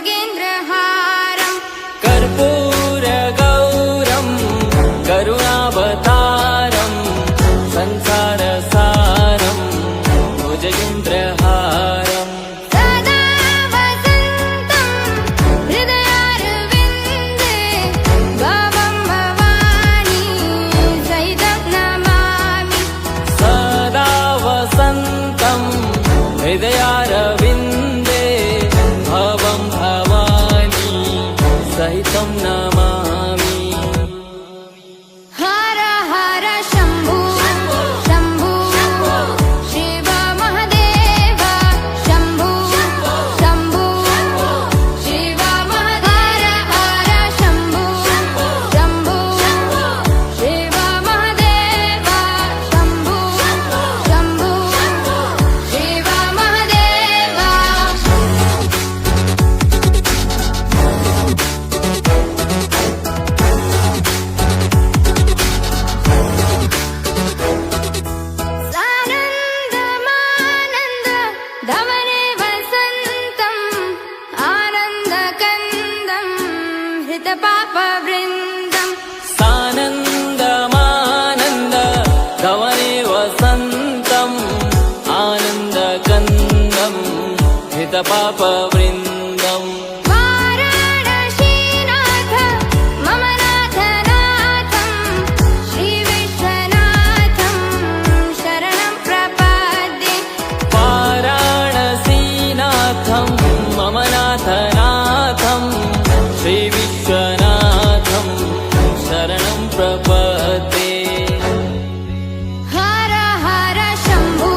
भुजगेन्द्रहारम् कर्पूरगौरं करुणावतारं संसारसारं भुजगेन्द्रहारम् सदा वसन्तं हृदयारविन्दे भवं भवानी सहितं नमामि सदा वसन्तं हृदयारविन्दे भवं भवानी सहितं नमामि हर हर शम्भो शम्भो शिव महदेव शम्भो शम्भो शिव महदेव हर शम्भो शम्भो शिव महदेव शम्भो शम्भो शिव महदेव सानन्दमानन्द धवने वसन्तम् आनन्दकन्दं हृतपापवृन्दम् सानन्दमानन्द धवने वसन्तम् आनन्दकन्दं हितपापवृन्दम् वाराणसीनाथ मम नाथनाथं श्रीविश्वनाथं शरणं प्रपद्ये वाराणसीनाथं मम नाथनाथं श्रीविश्वनाथं शरणं प्रपद्ये हर हर शम्भो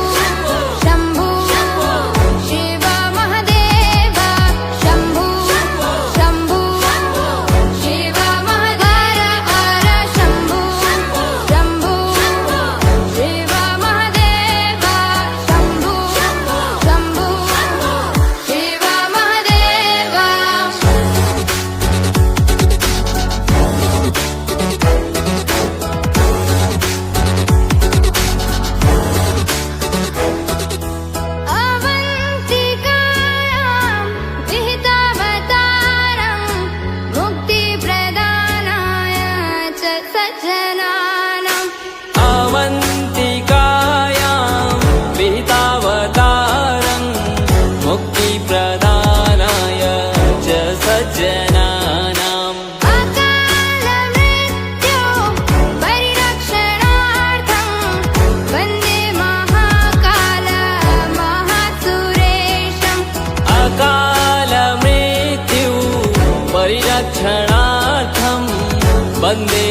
शम्भो शिव महदेव शम्भो शम्भो शिव महदेव हर शम्भो शम्भो शिव महदेव शम्भो शम्भो शिव महदेव अवन्तिकायां विहितावतारं मुक्तिप्रदानाय च सज्जनानाम् अवन्तिकायां विहितावतारं मुक्तिप्रदानाय च सज्जनानाम् अकालमृत्यो परिरक्षणार्थं वन्दे महाकाल महासुरेशम् अकालमृत्यु परिरक्षणार्थं वन्दे